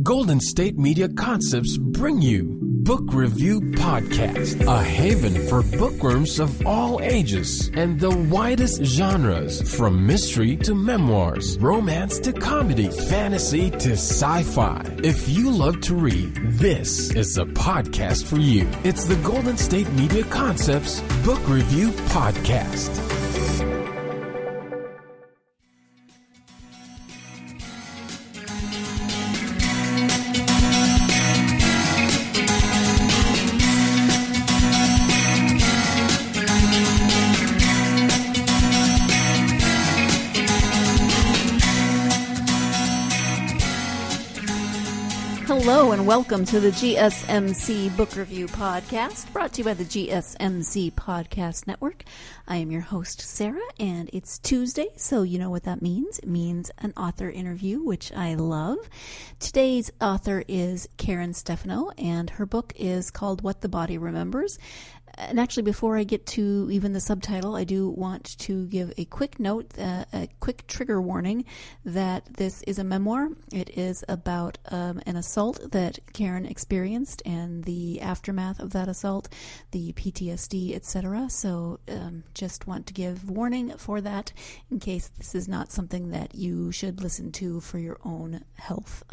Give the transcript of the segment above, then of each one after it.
Golden State Media Concepts bring you Book Review Podcast, a haven for bookworms of all ages and the widest genres, from mystery to memoirs, romance to comedy, fantasy to sci-fi. If you love to read, this is the podcast for you. It's the Golden State Media Concepts Book Review Podcast. Hello and welcome to the GSMC Book Review Podcast, brought to you by the GSMC Podcast Network. I am your host, Sarah, and it's Tuesday, so you know what that means. It means an author interview, which I love. Today's author is Karen Stefano, and her book is called What the Body Remembers. And actually, before I get to even the subtitle, I do want to give a quick note, a quick trigger warning that this is a memoir. It is about an assault that Karen experienced and the aftermath of that assault, the PTSD, etc. So just want to give warning for that in case this is not something that you should listen to for your own health.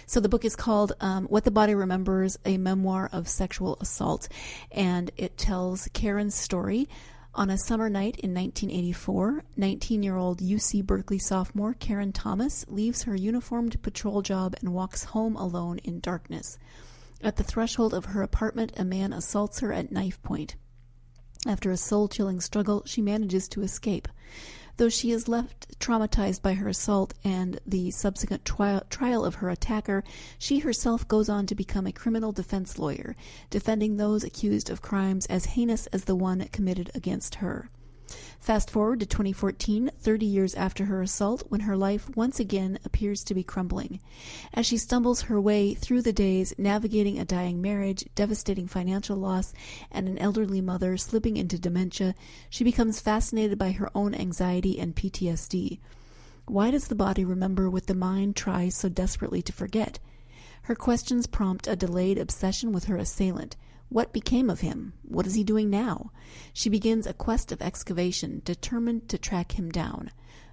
So the book is called What the Body Remembers, a Memoir of Sexual Assault, and it tells Karen's story. On a summer night in 1984, 19-year-old UC Berkeley sophomore Karen Thomas leaves her uniformed patrol job and walks home alone in darkness. At the threshold of her apartment, a man assaults her at knife point. After a soul-chilling struggle, she manages to escape. Though she is left traumatized by her assault and the subsequent trial of her attacker, she herself goes on to become a criminal defense lawyer, defending those accused of crimes as heinous as the one committed against her. Fast forward to 2014, 30 years after her assault, when her life once again appears to be crumbling. As she stumbles her way through the days, navigating a dying marriage, devastating financial loss, and an elderly mother slipping into dementia, she becomes fascinated by her own anxiety and PTSD. Why does the body remember what the mind tries so desperately to forget? Her questions prompt a delayed obsession with her assailant. What became of him? What is he doing now? She begins a quest of excavation, determined to track him down.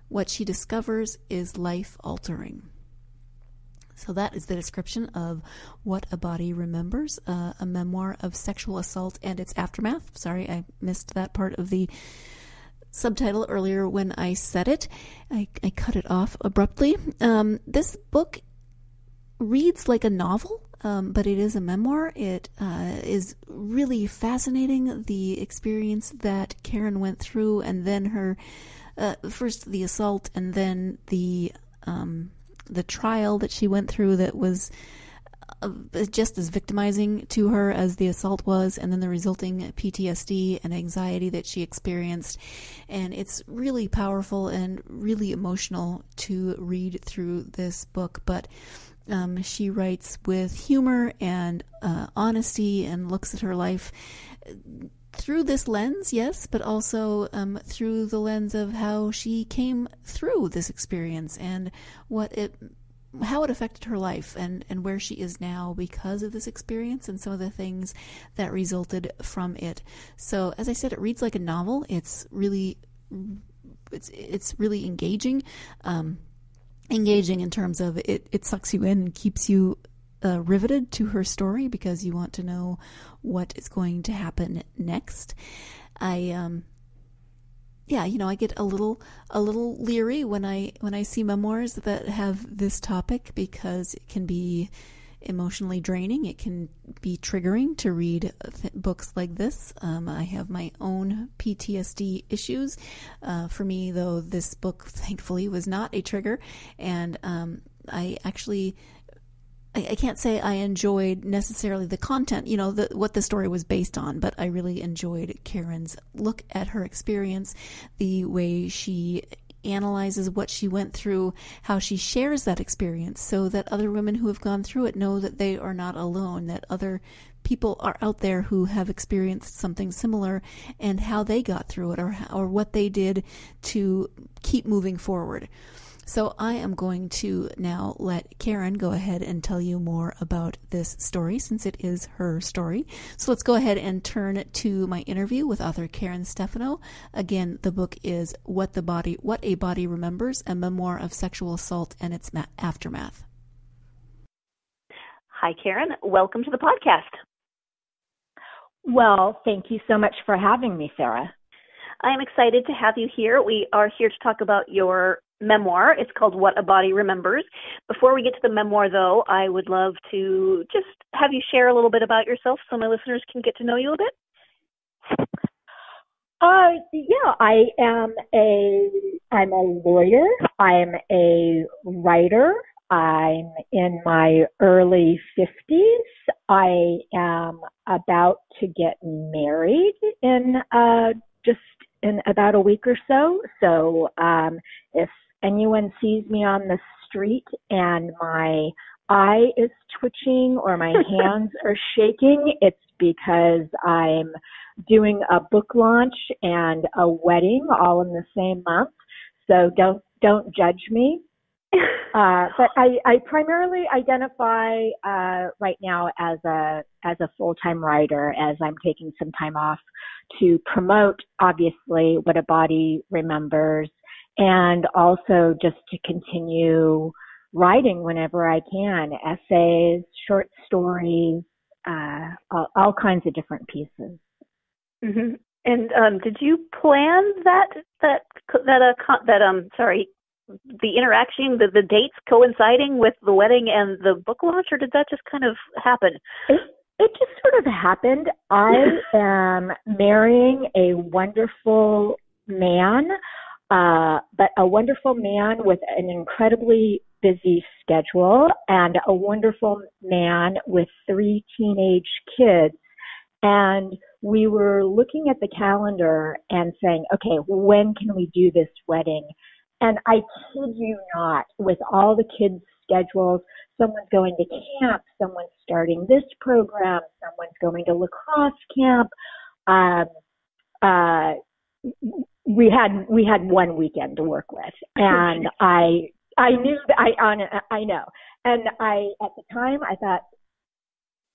What she discovers is life-altering. So that is the description of What a Body Remembers, a memoir of sexual assault and its aftermath. Sorry, I missed that part of the subtitle earlier when I said it. I cut it off abruptly. This book reads like a novel, but it is a memoir. It is really fascinating, the experience that Karen went through, and then her first the assault, and then the trial that she went through that was just as victimizing to her as the assault was, and then the resulting PTSD and anxiety that she experienced. And it's really powerful and really emotional to read through this book, but she writes with humor and honesty and looks at her life through this lens, yes, but also through the lens of how she came through this experience and how it affected her life and where she is now because of this experience and some of the things that resulted from it. So, as I said, it reads like a novel. It's really engaging. Engaging in terms of it sucks you in and keeps you riveted to her story because you want to know what is going to happen next. I get a little leery when I see memoirs that have this topic because it can be emotionally draining. It can be triggering to read books like this. I have my own PTSD issues. For me, though, this book, thankfully, was not a trigger. And I can't say I enjoyed necessarily the content, what the story was based on, but I really enjoyed Karen's look at her experience, the way she analyzes what she went through, how she shares that experience so that other women who have gone through it know that they are not alone, that other people are out there who have experienced something similar and how they got through it or what they did to keep moving forward. So I am going to now let Karen go ahead and tell you more about this story, since it is her story. So let's go ahead and turn to my interview with author Karen Stefano. Again, the book is What a Body Remembers, a memoir of sexual assault and its aftermath. Hi, Karen. Welcome to the podcast. Well, thank you so much for having me, Sarah. I am excited to have you here. We are here to talk about your memoir. It's called What a Body Remembers. Before we get to the memoir, though, I would love to just have you share a little bit about yourself so my listeners can get to know you a bit. I'm a lawyer. I'm a writer. I'm in my early 50s. I am about to get married in about a week or so. So if anyone sees me on the street and my eye is twitching or my hands are shaking, it's because I'm doing a book launch and a wedding all in the same month. So don't judge me. But I primarily identify right now as a full-time writer, as I'm taking some time off to promote, obviously, What a Body Remembers, and also just to continue writing whenever I can, essays, short stories, all kinds of different pieces. Mm-hmm. And did you plan the interaction, the dates coinciding with the wedding and the book launch, or did that just kind of happen? It just sort of happened. I am marrying a wonderful man, but a wonderful man with an incredibly busy schedule, and a wonderful man with 3 teenage kids. And we were looking at the calendar and saying, okay, when can we do this wedding? And I kid you not, with all the kids' schedules, someone's going to camp, someone's starting this program, someone's going to lacrosse camp. We had one weekend to work with, and I knew that I know. And at the time I thought,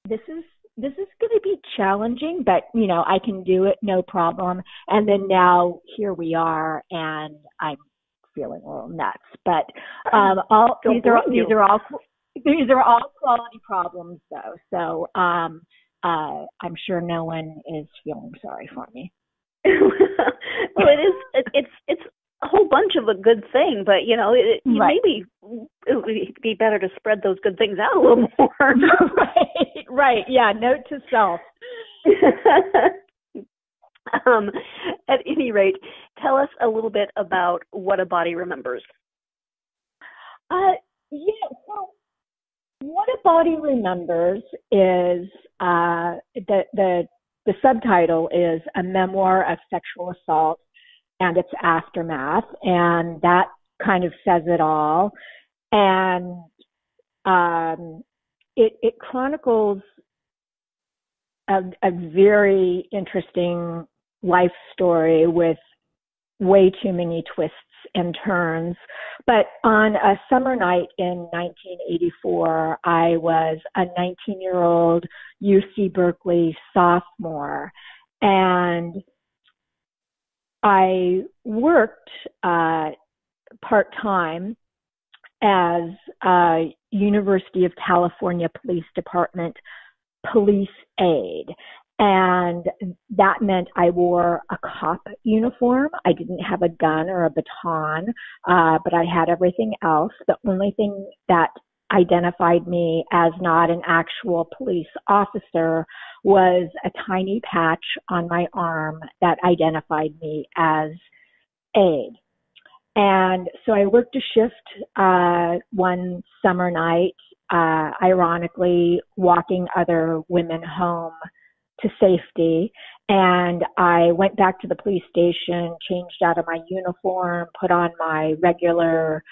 this is going to be challenging, but I can do it, no problem. And then now here we are, and I'm feeling a little nuts, but these are all quality problems, though. So I'm sure no one is feeling sorry for me. Well, it's a whole bunch of a good thing, but right. Maybe it would be better to spread those good things out a little more. Right. Yeah. Note to self. At any rate, tell us a little bit about What a Body Remembers. So What a Body Remembers is the subtitle is A Memoir of Sexual Assault and Its Aftermath, and that kind of says it all. And it chronicles a very interesting life story with way too many twists and turns. But on a summer night in 1984, I was a 19-year-old UC Berkeley sophomore, and I worked part-time as a University of California Police Department police aide. And that meant I wore a cop uniform. I didn't have a gun or a baton, but I had everything else. The only thing that identified me as not an actual police officer was a tiny patch on my arm that identified me as aide. And so I worked a shift one summer night, ironically walking other women home to safety. And I went back to the police station, changed out of my uniform, put on my regular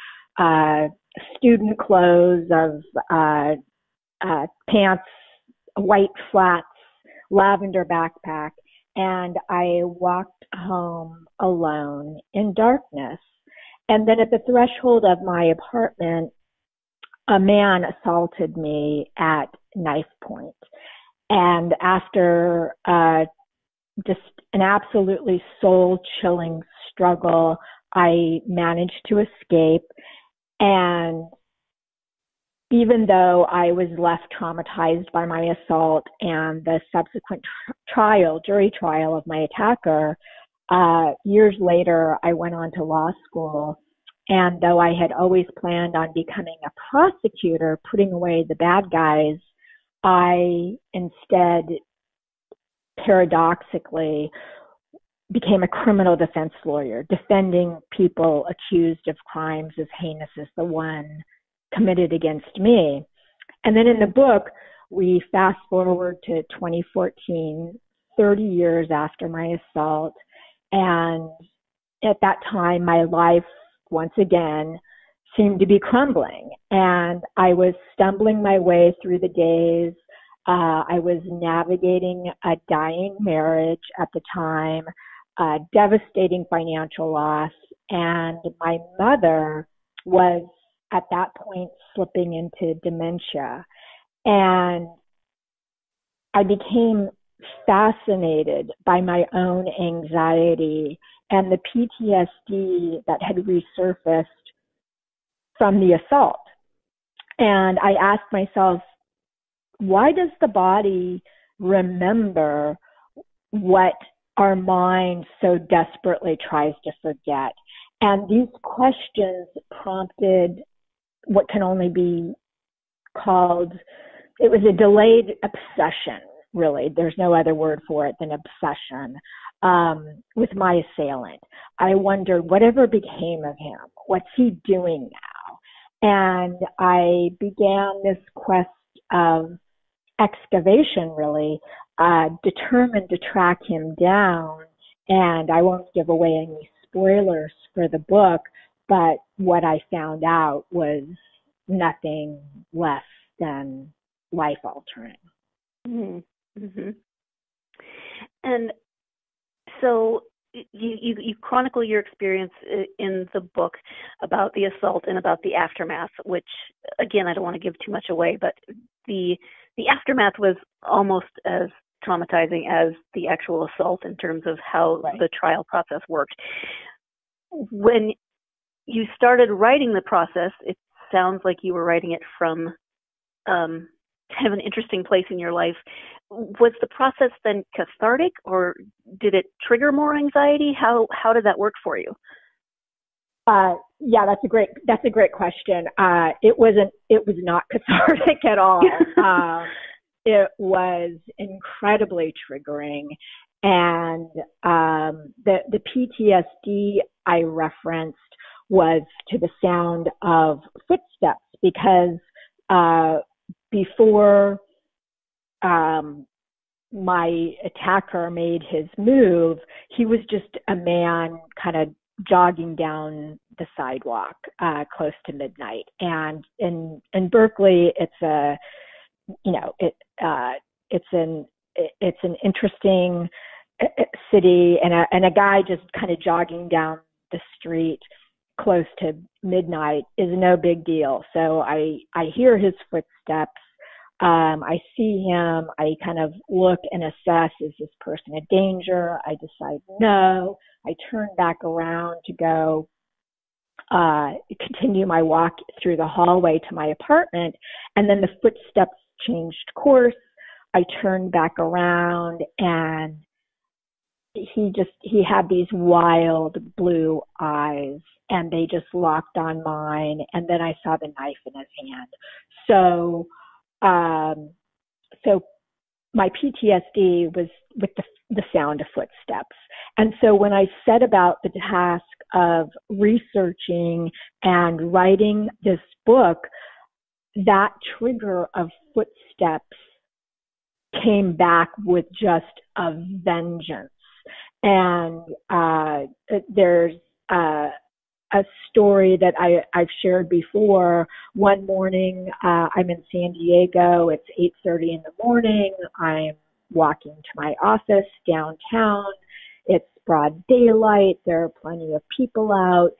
student clothes of pants, white flats, lavender backpack, and I walked home alone in darkness. And then at the threshold of my apartment, a man assaulted me at knife point. And after just an absolutely soul-chilling struggle, I managed to escape. And even though I was left traumatized by my assault and the subsequent jury trial of my attacker, years later, I went on to law school. And though I had always planned on becoming a prosecutor, putting away the bad guys, I instead, paradoxically, became a criminal defense lawyer, defending people accused of crimes as heinous as the one committed against me. And then in the book, we fast forward to 2014, 30 years after my assault. And at that time, my life, once again, seemed to be crumbling. And I was stumbling my way through the days. I was navigating a dying marriage at the time, devastating financial loss. And my mother was at that point slipping into dementia. And I became fascinated by my own anxiety and the PTSD that had resurfaced from the assault. And I asked myself, why does the body remember what our mind so desperately tries to forget? And these questions prompted what can only be called, it was a delayed obsession, really. There's no other word for it than obsession, with my assailant. I wondered, whatever became of him? What's he doing now? And I began this quest of excavation, really, determined to track him down. And I won't give away any spoilers for the book, but what I found out was nothing less than life-altering. Mm-hmm. And so you chronicle your experience in the book about the assault and about the aftermath, which, again, I don't want to give too much away, but the aftermath was almost as traumatizing as the actual assault in terms of how the trial process worked. When you started writing the process, it sounds like you were writing it from kind of an interesting place in your life. Was the process then cathartic, or did it trigger more anxiety? How did that work for you? Yeah, that's a great question. It was not cathartic at all. It was incredibly triggering, and the PTSD I referenced was to the sound of footsteps, because before my attacker made his move, he was just a man kind of jogging down the sidewalk close to midnight. And in Berkeley, it's an interesting city, and a guy just kind of jogging down the street close to midnight is no big deal. So I hear his footsteps. I see him. I kind of look and assess, is this person a danger? I decide no. I turn back around to go continue my walk through the hallway to my apartment, and then the footsteps changed course. I turned back around, and he had these wild blue eyes, and they just locked on mine, and then I saw the knife in his hand. So my PTSD was with the sound of footsteps. And so when I set about the task of researching and writing this book, that trigger of footsteps came back with just a vengeance. And there's a story that I've shared before. One morning, I'm in San Diego. It's 8:30 in the morning. I'm walking to my office downtown. It's broad daylight. There are plenty of people out.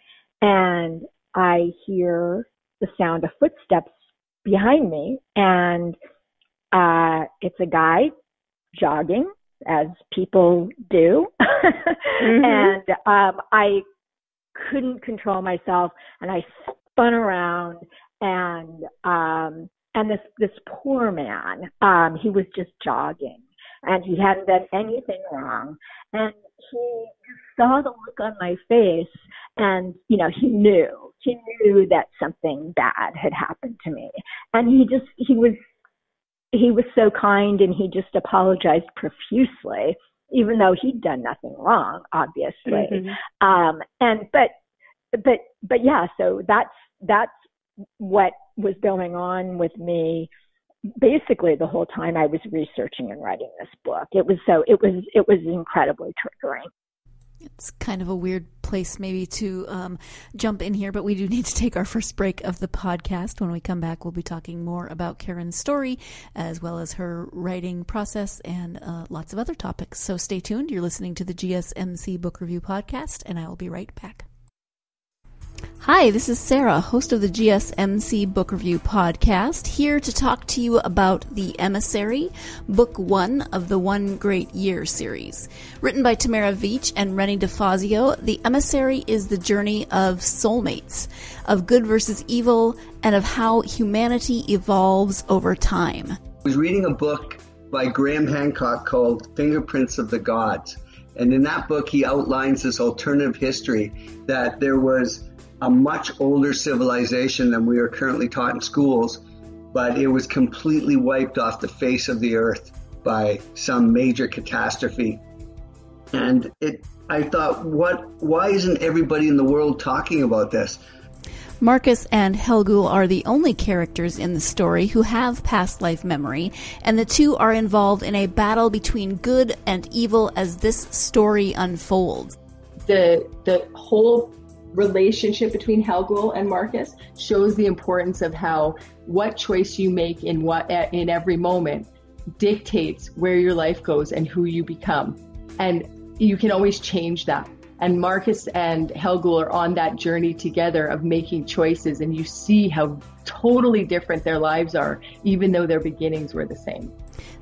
and I hear the sound of footsteps behind me, and it's a guy jogging, as people do. And I couldn't control myself, and I spun around, and this poor man, he was just jogging, and he hadn't done anything wrong, and he saw the look on my face, and he knew that something bad had happened to me, and he was so kind, and he just apologized profusely, even though he'd done nothing wrong, obviously. But yeah, so that's what was going on with me basically the whole time I was researching and writing this book. It was incredibly triggering. It's kind of a weird place maybe to jump in here, but we do need to take our first break of the podcast. When we come back, we'll be talking more about Karen's story, as well as her writing process and lots of other topics. So stay tuned. You're listening to the GSMC Book Review Podcast, and I will be right back. Hi, this is Sarah, host of the GSMC Book Review Podcast, here to talk to you about The Emissary, Book 1 of the One Great Year series. Written by Tamara Veach and Rennie DeFazio, The Emissary is the journey of soulmates, of good versus evil, and of how humanity evolves over time. I was reading a book by Graham Hancock called Fingerprints of the Gods. And in that book, he outlines this alternative history that there was a much older civilization than we are currently taught in schools, but it was completely wiped off the face of the earth by some major catastrophe. And I thought, why isn't everybody in the world talking about this? Marcus and Helgul are the only characters in the story who have past life memory, and the two are involved in a battle between good and evil as this story unfolds. The whole relationship between Helgul and Marcus shows the importance of how what choice you make in every moment dictates where your life goes and who you become. And you can always change that. And Marcus and Helgul are on that journey together of making choices, and you see how totally different their lives are, even though their beginnings were the same.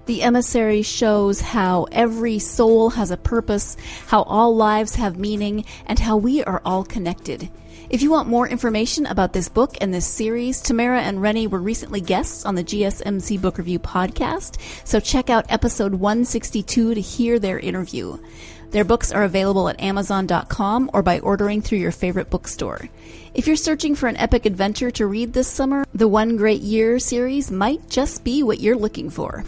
The Emissary shows how every soul has a purpose, how all lives have meaning, and how we are all connected. If you want more information about this book and this series, Tamara and Rennie were recently guests on the GSMC Book Review podcast, so check out episode 162 to hear their interview. Their books are available at Amazon.com or by ordering through your favorite bookstore. If you're searching for an epic adventure to read this summer, the One Great Year series might just be what you're looking for.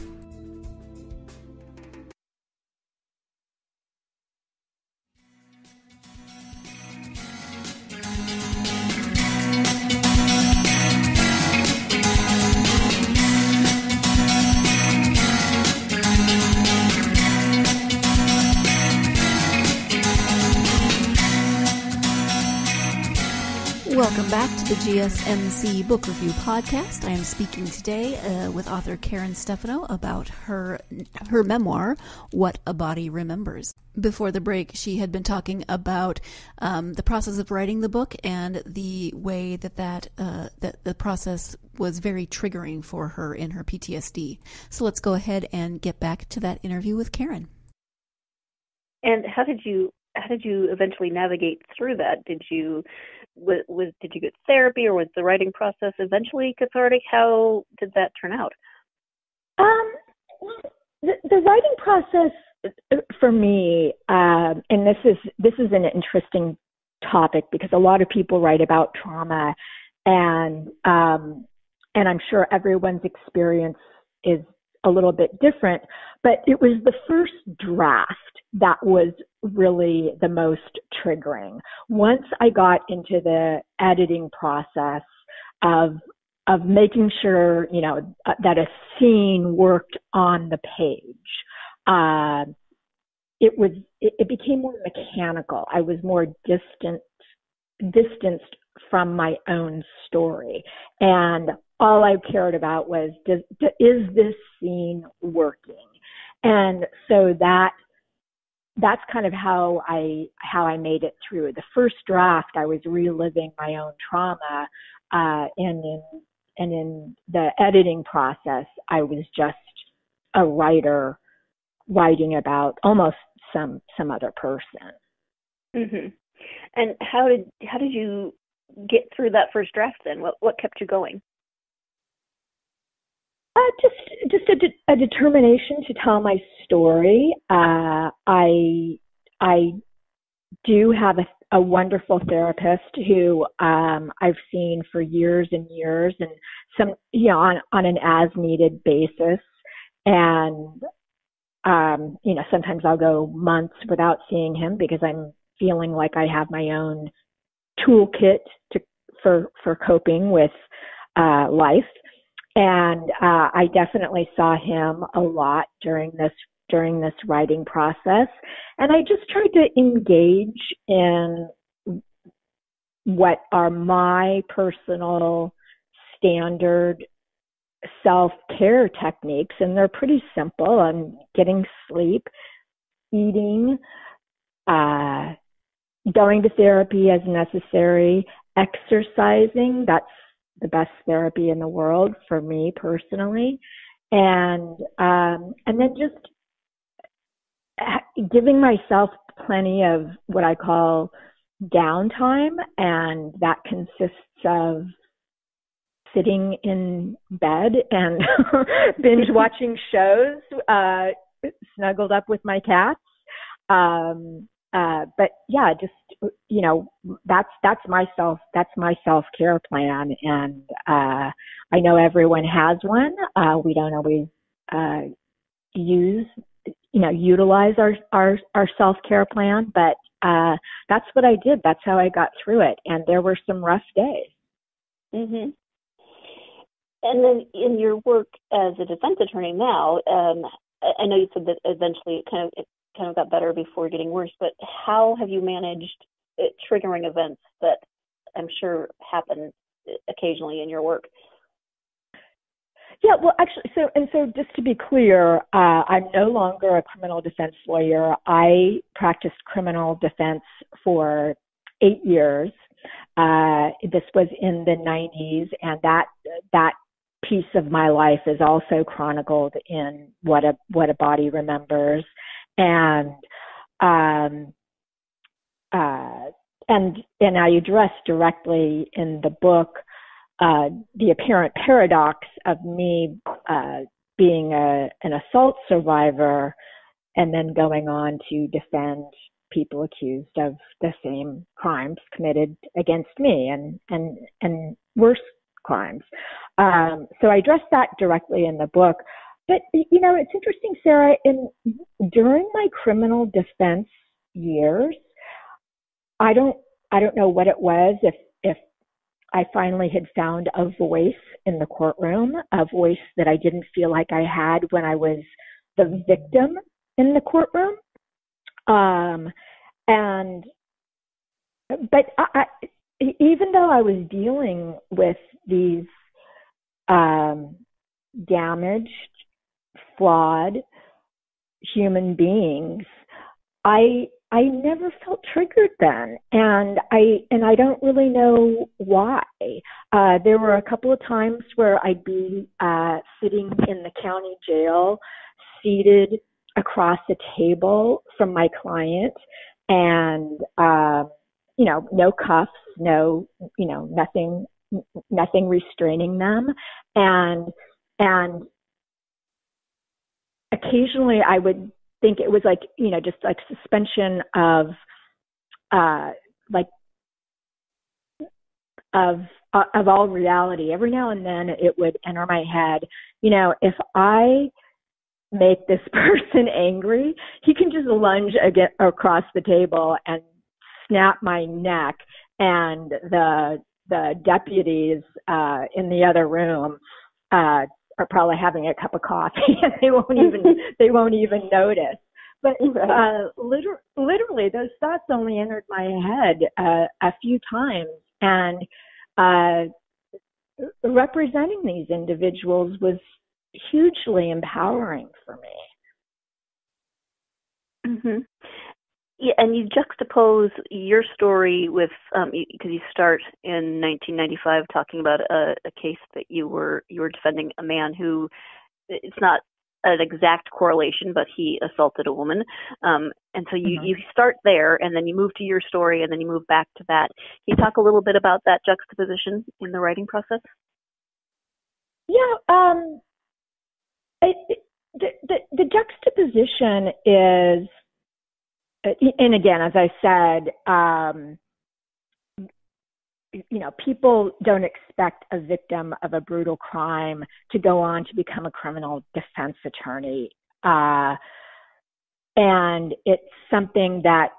Welcome back to the GSMC Book Review Podcast. I am speaking today with author Karen Stefano about her memoir, What a Body Remembers. Before the break, she had been talking about the process of writing the book and the way that the process was very triggering for her in her PTSD. So let's go ahead and get back to that interview with Karen. And how did you eventually navigate through that? Did you get therapy, or was the writing process eventually cathartic? How did that turn out? The writing process for me, and this is an interesting topic because a lot of people write about trauma, and I'm sure everyone's experience is a little bit different, but it was the first draft that was really the most triggering. Once I got into the editing process of making sure, that a scene worked on the page, it became more mechanical. I was more distanced from my own story, and all I cared about was, is this scene working? And so that that's kind of how I made it through. The first draft, I was reliving my own trauma, and in the editing process, I was just a writer writing about almost some other person. Mm-hmm. And how did you get through that first draft then? What kept you going? Just a determination to tell my story. I do have a wonderful therapist who I've seen for years and years, and some on an as needed basis. And sometimes I'll go months without seeing him because I'm feeling like I have my own toolkit for coping with life. And I definitely saw him a lot during this writing process. And I just tried to engage in what are my personal standard self-care techniques. And they're pretty simple. I'm getting sleep, eating, going to therapy as necessary, exercising. That's the best therapy in the world for me personally, and then just giving myself plenty of what I call downtime, and that consists of sitting in bed and binge watching shows, snuggled up with my cats. But yeah, just, that's my self-care plan. And, I know everyone has one. We don't always, utilize our self-care plan, but, that's what I did. That's how I got through it. And there were some rough days. Mm-hmm. And then in your work as a defense attorney now, I know you said that eventually it kind of got better before getting worse, but how have you managed triggering events that I'm sure happen occasionally in your work? Yeah, well, actually, so just to be clear, I'm no longer a criminal defense lawyer. I practiced criminal defense for 8 years. This was in the 90s, and that piece of my life is also chronicled in What a Body Remembers. And I address directly in the book the apparent paradox of me being an assault survivor and then going on to defend people accused of the same crimes committed against me and worse crimes. So I address that directly in the book. But, it's interesting, Sarah, during my criminal defense years, I don't know what it was, if I finally had found a voice in the courtroom, a voice that I didn't feel like I had when I was the victim in the courtroom. But even though I was dealing with these damaged, flawed human beings, I never felt triggered then, and I don't really know why. There were a couple of times where I'd be sitting in the county jail, seated across a table from my client, and no cuffs, nothing restraining them, and occasionally I would think it was like, just like suspension of all reality. Every now and then it would enter my head, if I make this person angry, he can just lunge across the table and snap my neck, and the deputies in the other room are probably having a cup of coffee, and they won't even notice. But literally, those thoughts only entered my head a few times, and representing these individuals was hugely empowering for me. Mm-hmm. Yeah, and you juxtapose your story with, because you start in 1995 talking about a case that you were defending a man who, it's not an exact correlation, but he assaulted a woman. And so you start there, and then you move to your story, and then you move back to that. Can you talk a little bit about that juxtaposition in the writing process? Yeah, the juxtaposition is, and again, as I said, people don't expect a victim of a brutal crime to go on to become a criminal defense attorney. And it's something that,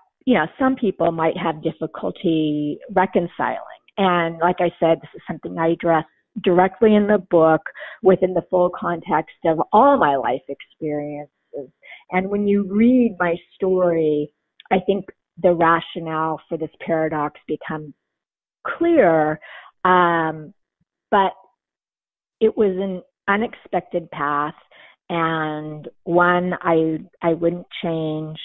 some people might have difficulty reconciling. And like I said, this is something I address directly in the book within the full context of all my life experiences. And when you read my story, I think the rationale for this paradox becomes clear, but it was an unexpected path and one I wouldn't change.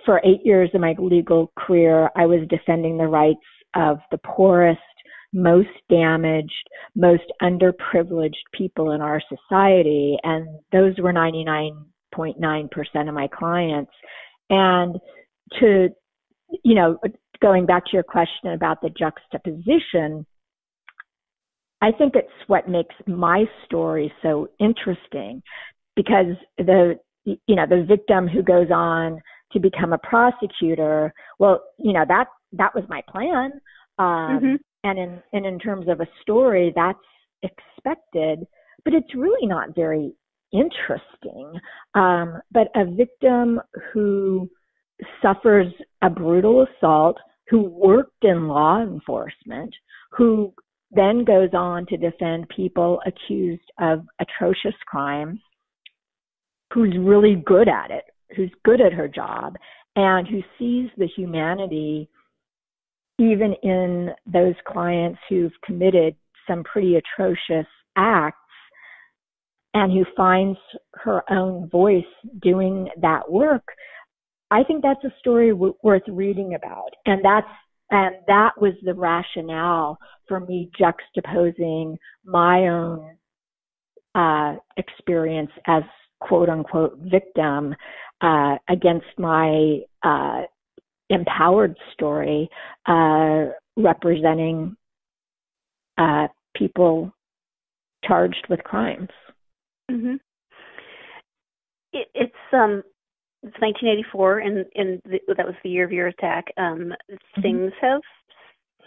For 8 years of my legal career, I was defending the rights of the poorest, most damaged, most underprivileged people in our society, and those were 99.9% of my clients. And to, going back to your question about the juxtaposition, I think it's what makes my story so interesting, because the victim who goes on to become a prosecutor, well, that was my plan. And in terms of a story, that's expected, but it's really not very interesting. But a victim who suffers a brutal assault, who worked in law enforcement, who then goes on to defend people accused of atrocious crimes, who's really good at it, who's good at her job, and who sees the humanity even in those clients who've committed some pretty atrocious acts, and who finds her own voice doing that work. I think that's a story worth reading about. And that was the rationale for me juxtaposing my own experience as quote unquote victim against my empowered story representing people charged with crimes. Mm-hmm. It's 1984, and that was the year of your attack. Things have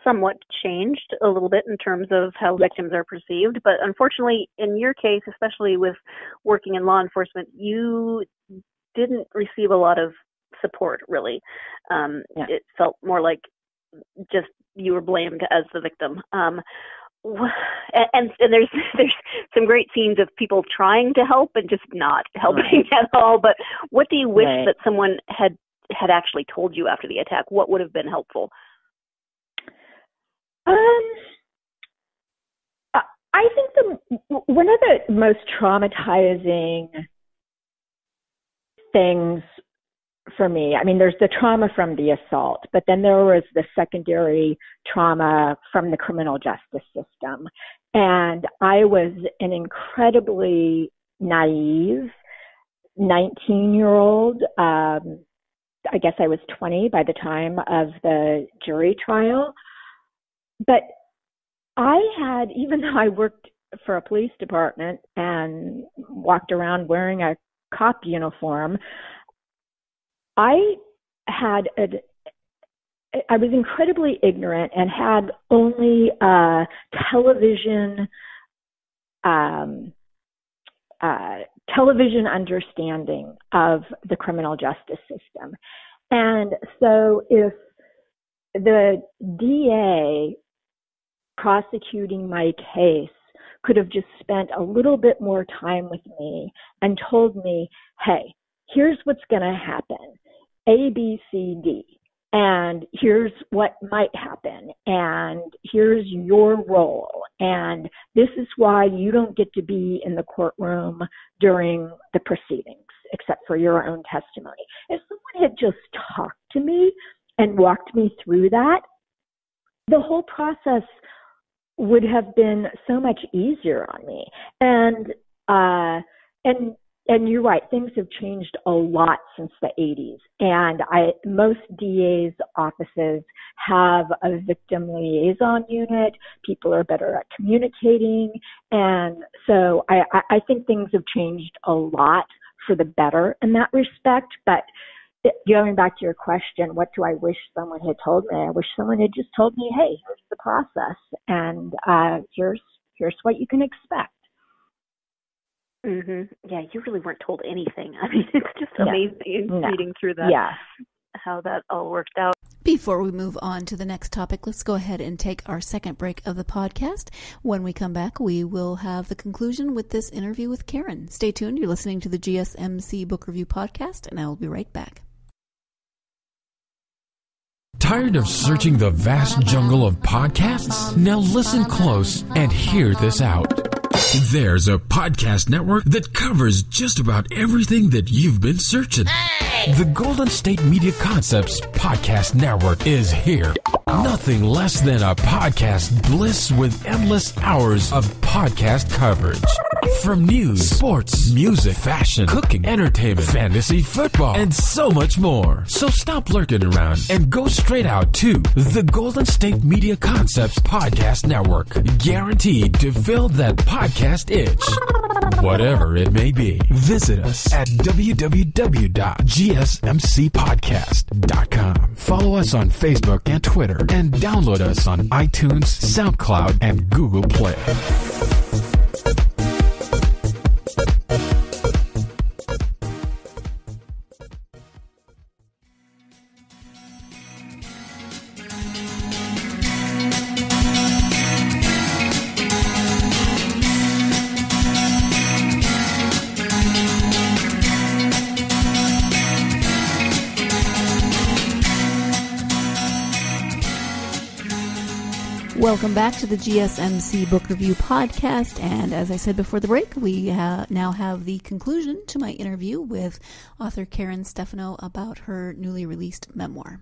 somewhat changed a little bit in terms of how victims are perceived, but unfortunately, in your case, especially with working in law enforcement, you didn't receive a lot of support, really. It felt more like just you were blamed as the victim. And there's some great scenes of people trying to help and just not helping at all. But what do you wish that someone had actually told you after the attack? What would have been helpful? I think one of the most traumatizing things for me, I mean, there's the trauma from the assault, but then there was the secondary trauma from the criminal justice system. And I was an incredibly naive 19-year-old. I guess I was 20 by the time of the jury trial. But I had, even though I worked for a police department and walked around wearing a cop uniform, I was incredibly ignorant and had only a television understanding of the criminal justice system. And so if the DA prosecuting my case could have just spent a little bit more time with me and told me, hey, here's what's going to happen, A, B, C, D, and here's what might happen, and here's your role, and this is why you don't get to be in the courtroom during the proceedings. except for your own testimony. If someone had just talked to me and walked me through that, the whole process would have been so much easier on me. And you're right, things have changed a lot since the 80s. And most DA's offices have a victim liaison unit. People are better at communicating. And so I think things have changed a lot for the better in that respect. But going back to your question, what do I wish someone had told me? I wish someone had just told me, hey, here's the process, and here's what you can expect. Mm-hmm. Yeah, you really weren't told anything. I mean, it's just amazing reading through that, how that all worked out. Before we move on to the next topic, let's go ahead and take our second break of the podcast. When we come back, we will have the conclusion with this interview with Karen. Stay tuned. You're listening to the GSMC Book Review Podcast, and I will be right back. Tired of searching the vast jungle of podcasts? Now listen close and hear this out. There's a podcast network that covers just about everything that you've been searching. The Golden State Media Concepts Podcast Network is here. Nothing less than a podcast bliss with endless hours of podcast coverage. From news, sports, music, fashion, cooking, entertainment, fantasy, football, and so much more. So stop lurking around and go straight out to the Golden State Media Concepts Podcast Network. Guaranteed to fill that podcast itch. Whatever it may be. Visit us at www.gsmcpodcast.com. Follow us on Facebook and Twitter, and download us on iTunes, SoundCloud, and Google Play. Welcome back to the GSMC Book Review Podcast, and as I said before the break, we now have the conclusion to my interview with author Karen Stefano about her newly released memoir.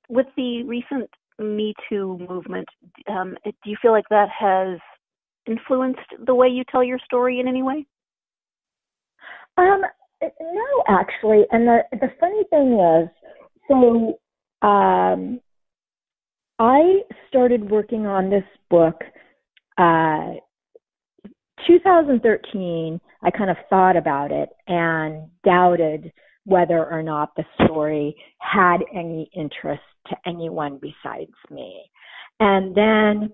With the recent Me Too movement, do you feel like that has influenced the way you tell your story in any way? No, actually. And the funny thing is, so I started working on this book 2013. I kind of thought about it and doubted whether or not the story had any interest to anyone besides me. And then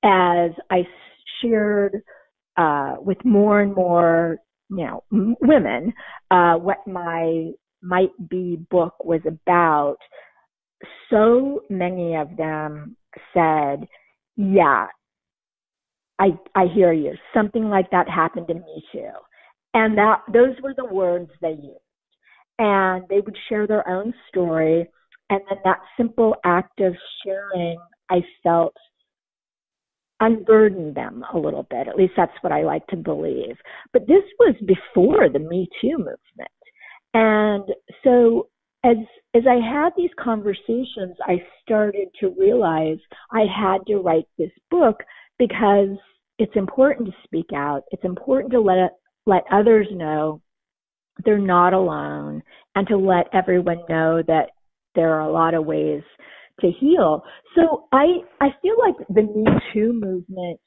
as I shared with more and more, women, what my Might Be book was about, so many of them said, yeah, I hear you. Something like that happened to me too. And those were the words they used. And they would share their own story. And then that simple act of sharing, I felt, unburdened them a little bit. At least that's what I like to believe. But this was before the Me Too movement. And so as I had these conversations, I started to realize I had to write this book because it's important to speak out. It's important to let others know they're not alone, and to let everyone know that there are a lot of ways to heal. So I feel like the Me Too movement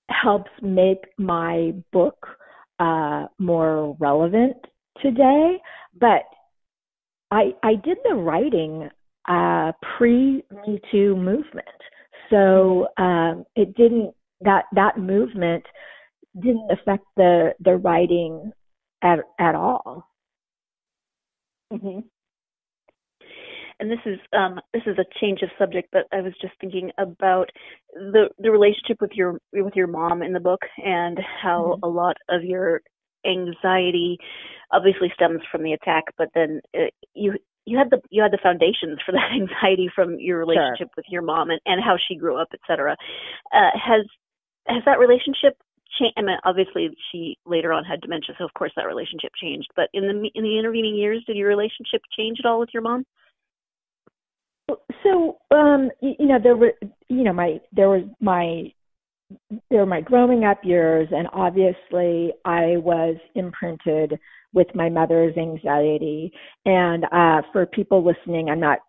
helps make my book more relevant today, but I did the writing pre-Me Too movement, so it didn't that movement didn't affect the writing at all. Mm-hmm. And this is a change of subject, but I was just thinking about the relationship with your mom in the book, and how a lot of your anxiety obviously stems from the attack, but then you had the foundations for that anxiety from your relationship with your mom and how she grew up, etc. Has that relationship I mean, obviously she later on had dementia, so of course that relationship changed. But in the intervening years, did your relationship change at all with your mom? So, there were my growing up years, and obviously I was imprinted with my mother's anxiety. And for people listening, I'm not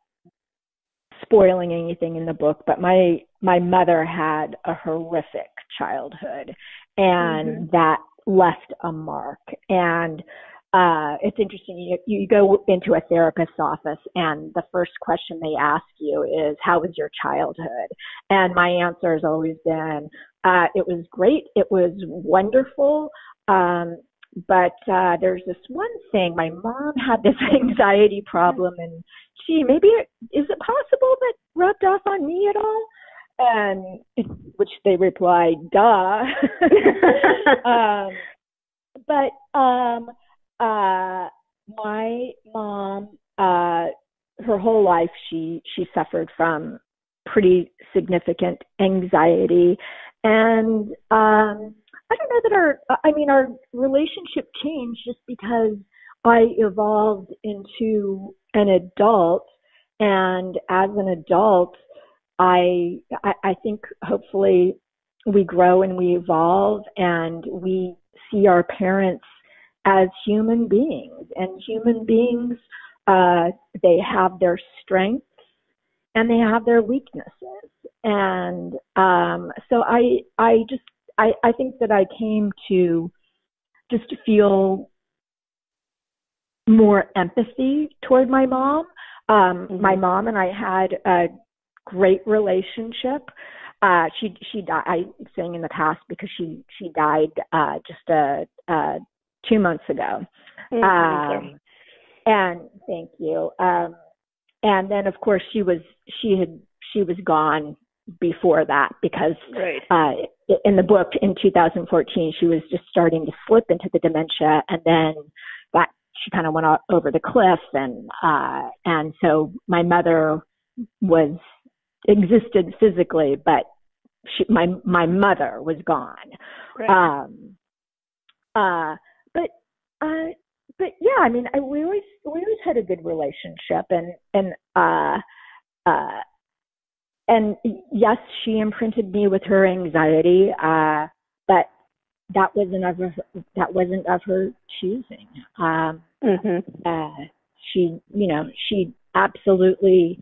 spoiling anything in the book, but my mother had a horrific childhood, and that left a mark. And it's interesting. You go into a therapist's office, and the first question they ask you is, "How was your childhood?" And my answer has always been, "It was great. It was wonderful." But there's this one thing. My mom had this anxiety problem, and is it possible that rubbed off on me at all? And which they replied, "Duh." But my mom, her whole life, she suffered from pretty significant anxiety, and I don't know that our relationship changed just because I evolved into an adult, and as an adult, I think hopefully we grow and we evolve, and we see our parents as human beings, and human beings, they have their strengths and they have their weaknesses. And so I think that I came to just feel more empathy toward my mom. My mom and I had a great relationship. She died. I'm saying in the past because she died just 2 months ago. And thank you. And then of course she was gone before that because in the book in 2014 she was just starting to slip into the dementia, and then that she kind of went over the cliff, and so my mother existed physically, but my mother was gone. But yeah, I mean, we always had a good relationship, and yes, she imprinted me with her anxiety, but that wasn't of her choosing. She absolutely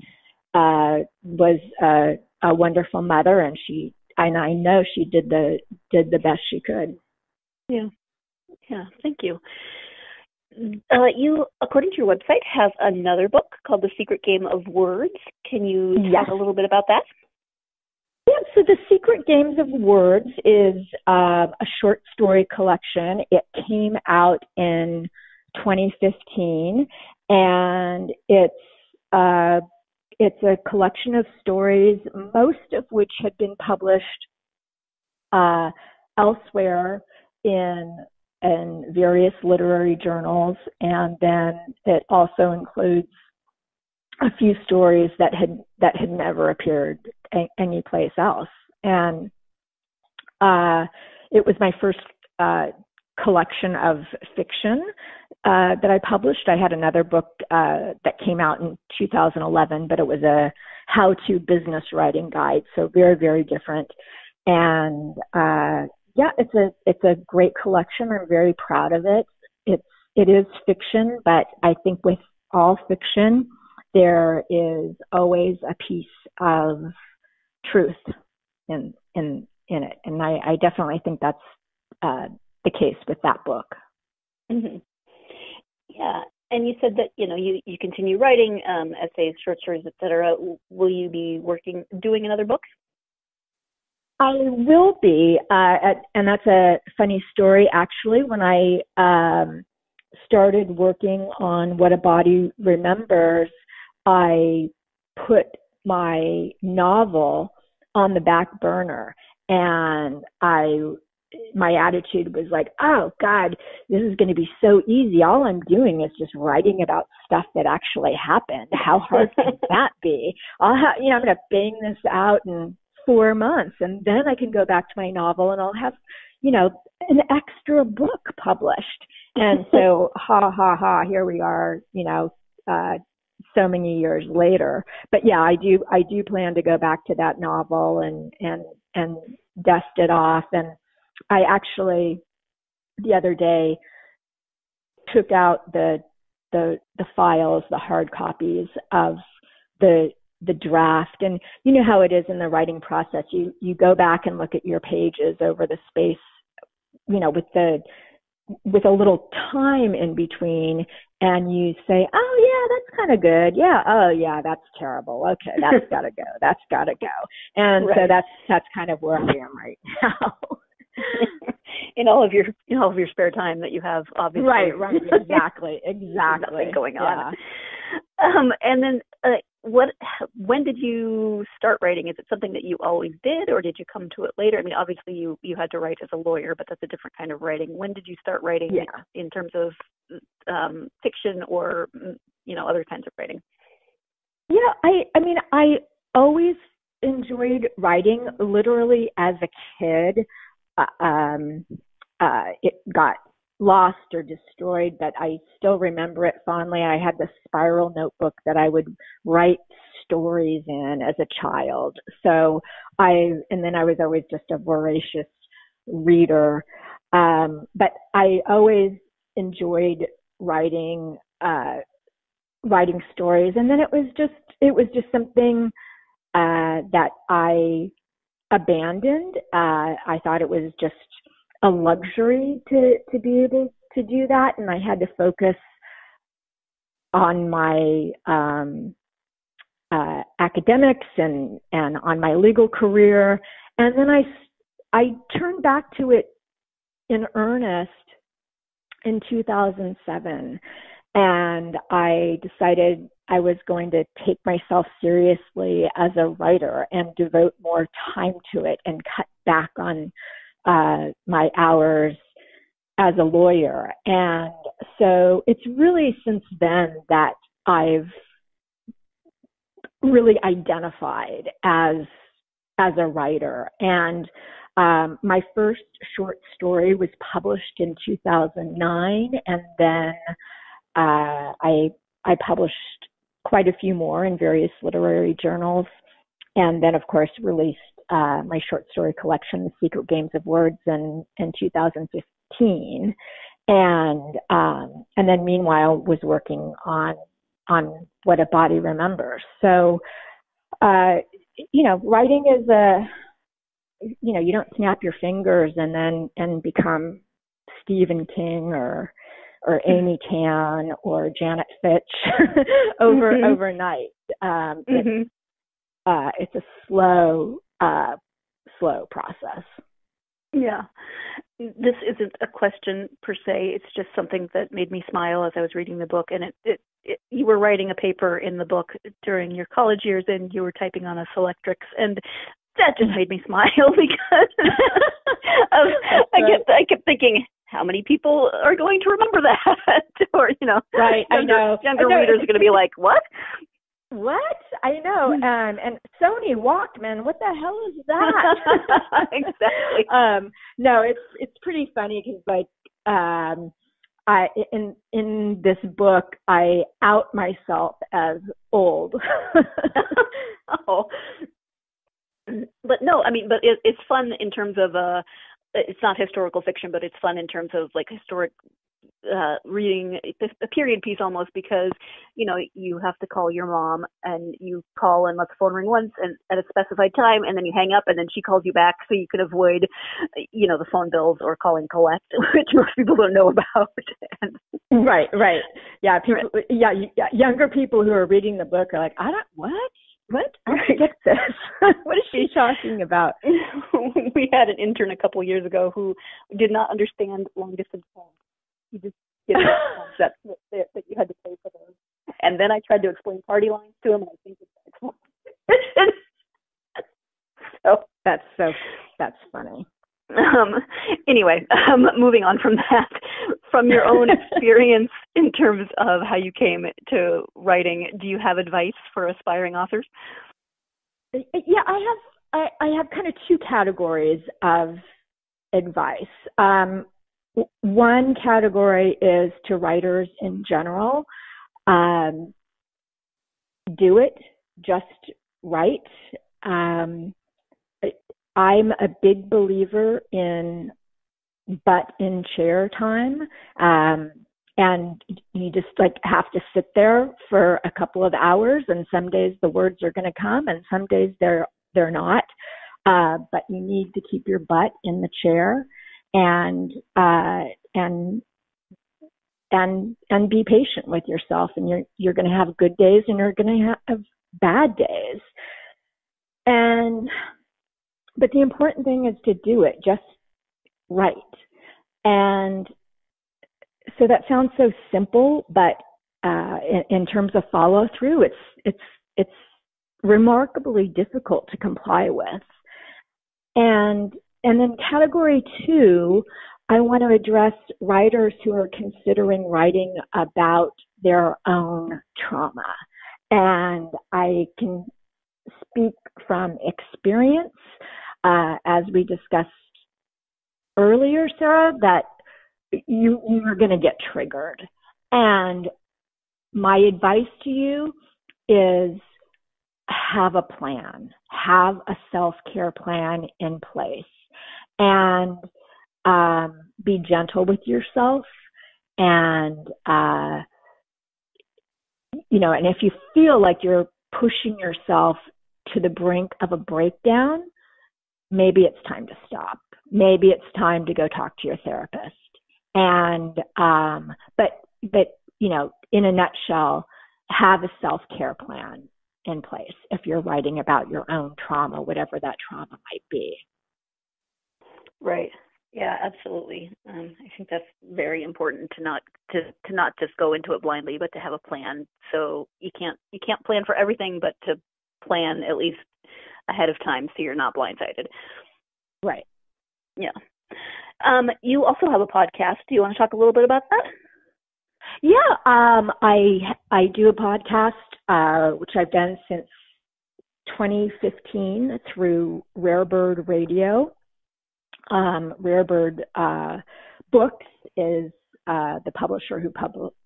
was a wonderful mother, and I know she did the best she could. Yeah. Thank you. You, according to your website, have another book called The Secret Game of Words. Can you talk a little bit about that? Yeah, so The Secret Games of Words is a short story collection. It came out in 2015, and it's a collection of stories, most of which had been published elsewhere in various literary journals, and then it also includes a few stories that had never appeared anyplace else. And it was my first collection of fiction that I published. I had another book that came out in 2011, but it was a how-to business writing guide, so very, very different. And it's a great collection. I'm very proud of it. It is fiction, but I think with all fiction, there is always a piece of truth in it, and I definitely think that's the case with that book. Mm-hmm. Yeah, and you said that you continue writing essays, short stories, etc. Will you be doing another book? I will be, and that's a funny story, actually. When I started working on What a Body Remembers, I put my novel on the back burner, and my attitude was like, oh God, this is going to be so easy. All I'm doing is just writing about stuff that actually happened. How hard can that be? I'm going to bang this out in 4 months, and then I can go back to my novel and I'll have, an extra book published. And so, here we are, so many years later. But yeah, I do plan to go back to that novel and dust it off. And I actually, the other day, took out the files, the hard copies of the draft. And you know how it is in the writing process. You go back and look at your pages over the space, with a little time in between, and you say, oh yeah, that's kind of good. Yeah. Oh yeah, that's terrible. Okay, that's gotta go. That's gotta go. And right. So that's kind of where I am right now. in all of your spare time that you have, obviously. Right. Exactly. Nothing going on. Yeah. And then when did you start writing? Is it something that you always did, or did you come to it later? I mean, obviously you had to write as a lawyer, but that's a different kind of writing. When did you start writing in terms of fiction or, other kinds of writing? Yeah, I always enjoyed writing. Literally as a kid, it got lost or destroyed, but I still remember it fondly. I had this spiral notebook that I would write stories in as a child. So and then I was always just a voracious reader. But I always enjoyed writing stories. And then it was just something, that I abandoned. I thought it was just a luxury to be able to do that, and I had to focus on my academics and on my legal career. And then I turned back to it in earnest in 2007, and I decided I was going to take myself seriously as a writer and devote more time to it and cut back on my hours as a lawyer. And so it's really since then that I've really identified as a writer. And my first short story was published in 2009, and then I published quite a few more in various literary journals, and then of course released my short story collection, The Secret Games of Words, in 2015, and then meanwhile was working on What a Body Remembers. So, writing is you don't snap your fingers and become Stephen King or Amy Tan or Janet Fitch overnight. It's a slow process. Yeah. This isn't a question per se. It's just something that made me smile as I was reading the book. And you were writing a paper in the book during your college years, and you were typing on a Selectrix, and that just made me smile because I kept thinking, how many people are going to remember that? Or, right? Younger readers are going to be like, what? What? I know. And Sony Walkman, what the hell is that? Exactly. No, it's pretty funny because I in this book I out myself as old. Oh. But no, it's fun in terms of it's not historical fiction, but it's fun in terms of like historic reading a period piece almost, because you have to call your mom, and you call and let the phone ring once and at a specified time, and then you hang up, and then she calls you back so you can avoid the phone bills or calling collect, which most people don't know about. Right. Yeah, people. Yeah, younger people who are reading the book are like, what? I don't get this. What is she talking about? We had an intern a couple years ago who did not understand long distance calls. He just didn't concept that you had to pay for those. And then I tried to explain party lines to him, and I think that's funny. Anyway, moving on from that, from your own experience in terms of how you came to writing, do you have advice for aspiring authors? Yeah, I have kind of two categories of advice. One category is to writers in general. Do it, just write. I'm a big believer in butt in chair time. And you just like have to sit there for a couple of hours, and some days the words are going to come and some days they're not. But you need to keep your butt in the chair and be patient with yourself, and you're going to have good days and you're going to have bad days. But the important thing is to do it, just write. And so that sounds so simple, but in terms of follow through, it's remarkably difficult to comply with. And then category 2, I want to address writers who are considering writing about their own trauma. And I can speak from experience, as we discussed earlier, Sarah, that you are going to get triggered. And my advice to you is have a plan, have a self-care plan in place, and be gentle with yourself. And, and if you feel like you're pushing yourself to the brink of a breakdown, maybe it's time to stop. Maybe it's time to go talk to your therapist. And, but, in a nutshell, have a self-care plan in place if you're writing about your own trauma, whatever that trauma might be. Right. Yeah, absolutely. I think that's very important to not just go into it blindly, but to have a plan. So you can't plan for everything, but to plan at least ahead of time so you're not blindsided. Right. Yeah. You also have a podcast. Do you want to talk a little bit about that? Yeah. I do a podcast, which I've done since 2015 through Rarebird Radio. Rarebird Books is the publisher who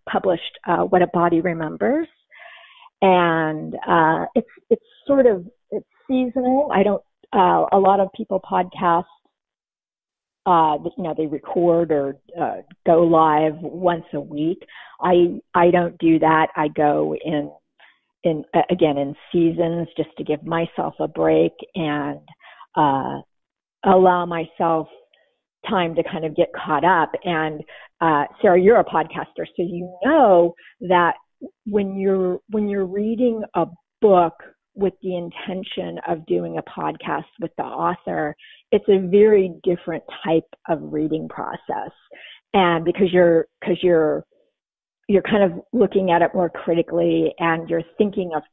published What a Body Remembers, and it's seasonal. I don't. A lot of people podcast. They record or go live once a week. I don't do that. I go in seasons just to give myself a break and allow myself time to kind of get caught up. And Sarah, you're a podcaster, so you know that when you're reading a book with the intention of doing a podcast with the author, it's a very different type of reading process. And because you're kind of looking at it more critically, and you're thinking of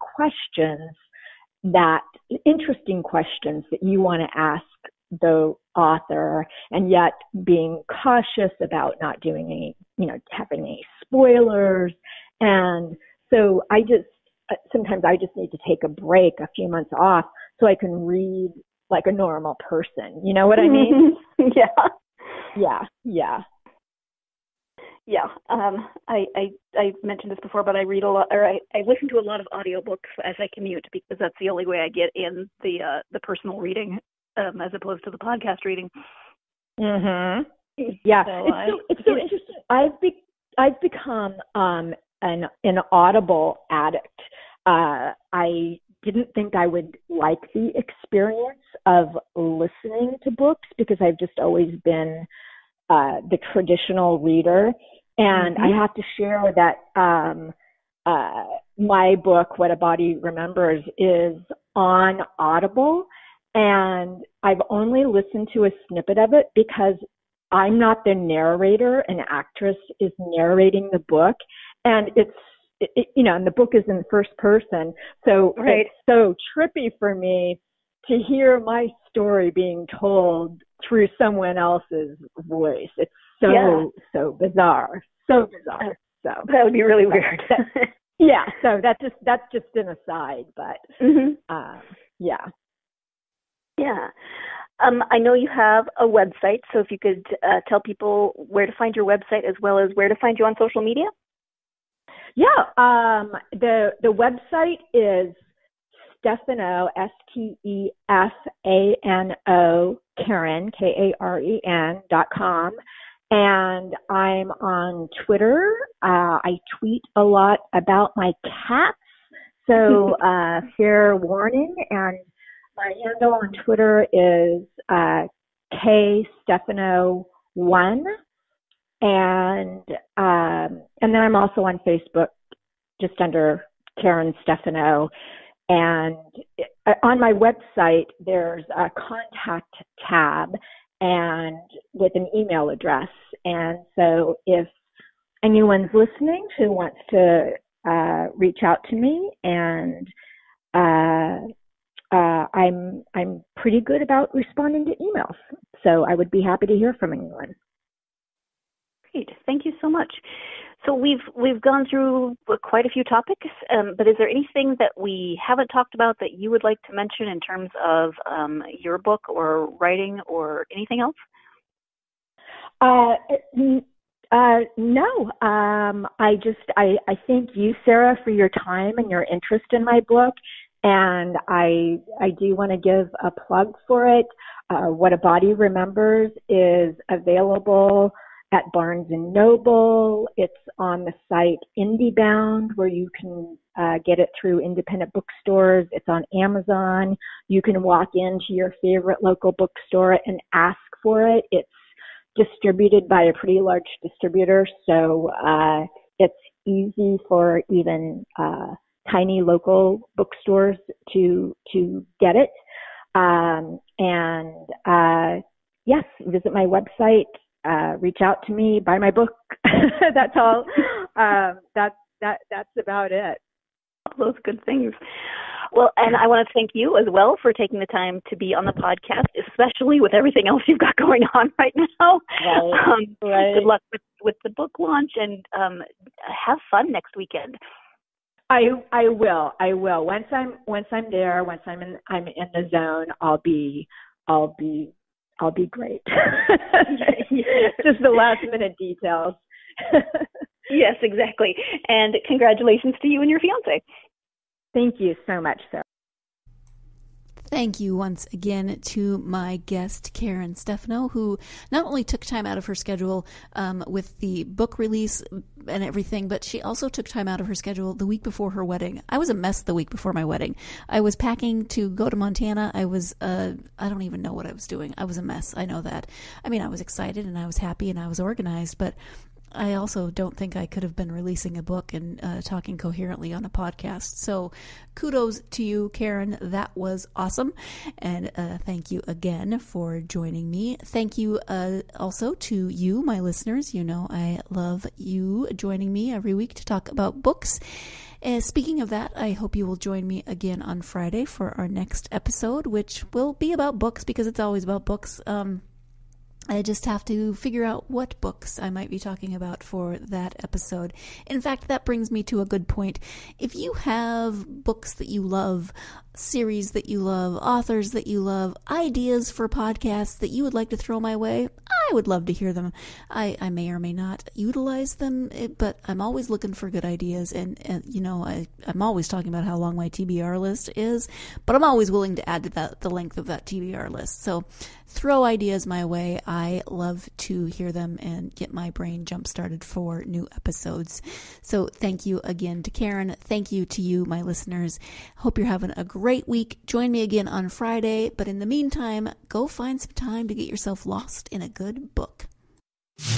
interesting questions that you want to ask the author, and yet being cautious about not doing having any spoilers. And so sometimes I just need to take a break, a few months off, so I can read like a normal person. You know what I mean? Yeah. I mentioned this before, but I read a lot, or I listen to a lot of audiobooks as I commute, because that's the only way I get in the personal reading, as opposed to the podcast reading. Mhm. Yeah. So it's so interesting. I've become an Audible addict. I didn't think I would like the experience of listening to books, because I've just always been the traditional reader. And I have to share that my book, What a Body Remembers, is on Audible. And I've only listened to a snippet of it because I'm not the narrator. An actress is narrating the book. And and the book is in first person. So It's so trippy for me to hear my story being told through someone else's voice. It's so bizarre. So bizarre. So that would be really weird. So that's just an aside, but yeah. Yeah. I know you have a website, so if you could tell people where to find your website as well as where to find you on social media. Yeah, the website is Stefano, Stefano, Karen, Karen.com. And I'm on Twitter. I tweet a lot about my cats. So, fair warning. And my handle on Twitter is KStefano1. And then I'm also on Facebook, just under Karen Stefano. And on my website, there's a contact tab and with an email address. And so if anyone's listening who wants to reach out to me, and I'm pretty good about responding to emails. So I would be happy to hear from anyone. Great. Thank you so much. So we've gone through quite a few topics, but is there anything that we haven't talked about that you would like to mention in terms of your book or writing or anything else? No. I thank you, Sarah, for your time and your interest in my book. And I do want to give a plug for it. What a Body Remembers is available at Barnes & Noble. It's on the site IndieBound, where you can get it through independent bookstores. It's on Amazon. You can walk into your favorite local bookstore and ask for it. It's distributed by a pretty large distributor, so it's easy for even tiny local bookstores to get it. Yes, visit my website. Reach out to me, buy my book. That's all. That's about it. All those good things. Well, and I want to thank you as well for taking the time to be on the podcast, especially with everything else you've got going on right now. Right. Good luck with the book launch, and have fun next weekend. I will. Once I'm there, once I'm in the zone, I'll be great. Just the last minute details. Yes, exactly. And congratulations to you and your fiance. Thank you so much, Sarah. Thank you once again to my guest, Karen Stefano, who not only took time out of her schedule with the book release and everything, but she also took time out of her schedule the week before her wedding. I was a mess the week before my wedding. I was packing to go to Montana. I was, I don't even know what I was doing. I was a mess. I know that. I mean, I was excited and I was happy and I was organized, but I also don't think I could have been releasing a book and talking coherently on a podcast. So kudos to you, Karen. That was awesome. And thank you again for joining me. Thank you also to you, my listeners. You know, I love you joining me every week to talk about books. Speaking of that, I hope you will join me again on Friday for our next episode, which will be about books because it's always about books. I just have to figure out what books I might be talking about for that episode. In fact, that brings me to a good point. If you have books that you love, series that you love, authors that you love, ideas for podcasts that you would like to throw my way, I would love to hear them. I may or may not utilize them, but I'm always looking for good ideas. And you know, I'm always talking about how long my TBR list is, but I'm always willing to add to that the length of that TBR list. So throw ideas my way. I love to hear them and get my brain jump-started for new episodes. So thank you again to Karen. Thank you to you, my listeners. Hope you're having a great week. Join me again on Friday. But in the meantime, go find some time to get yourself lost in a good book.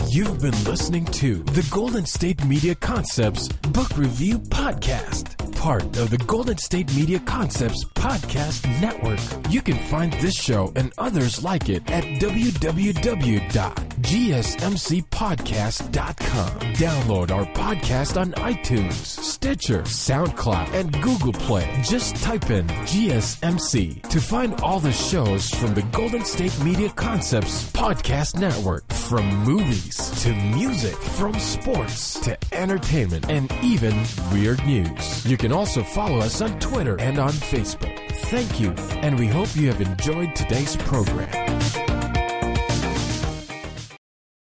You've been listening to the Golden State Media Concepts Book Review Podcast, part of the Golden State Media Concepts Podcast Network. You can find this show and others like it at www.gsmcpodcast.com. Download our podcast on iTunes, Stitcher, SoundCloud, and Google Play. Just type in GSMC to find all the shows from the Golden State Media Concepts Podcast Network, from movies to music, from sports to entertainment, and even weird news. You can also follow us on Twitter and on Facebook. Thank you, and we hope you have enjoyed today's program.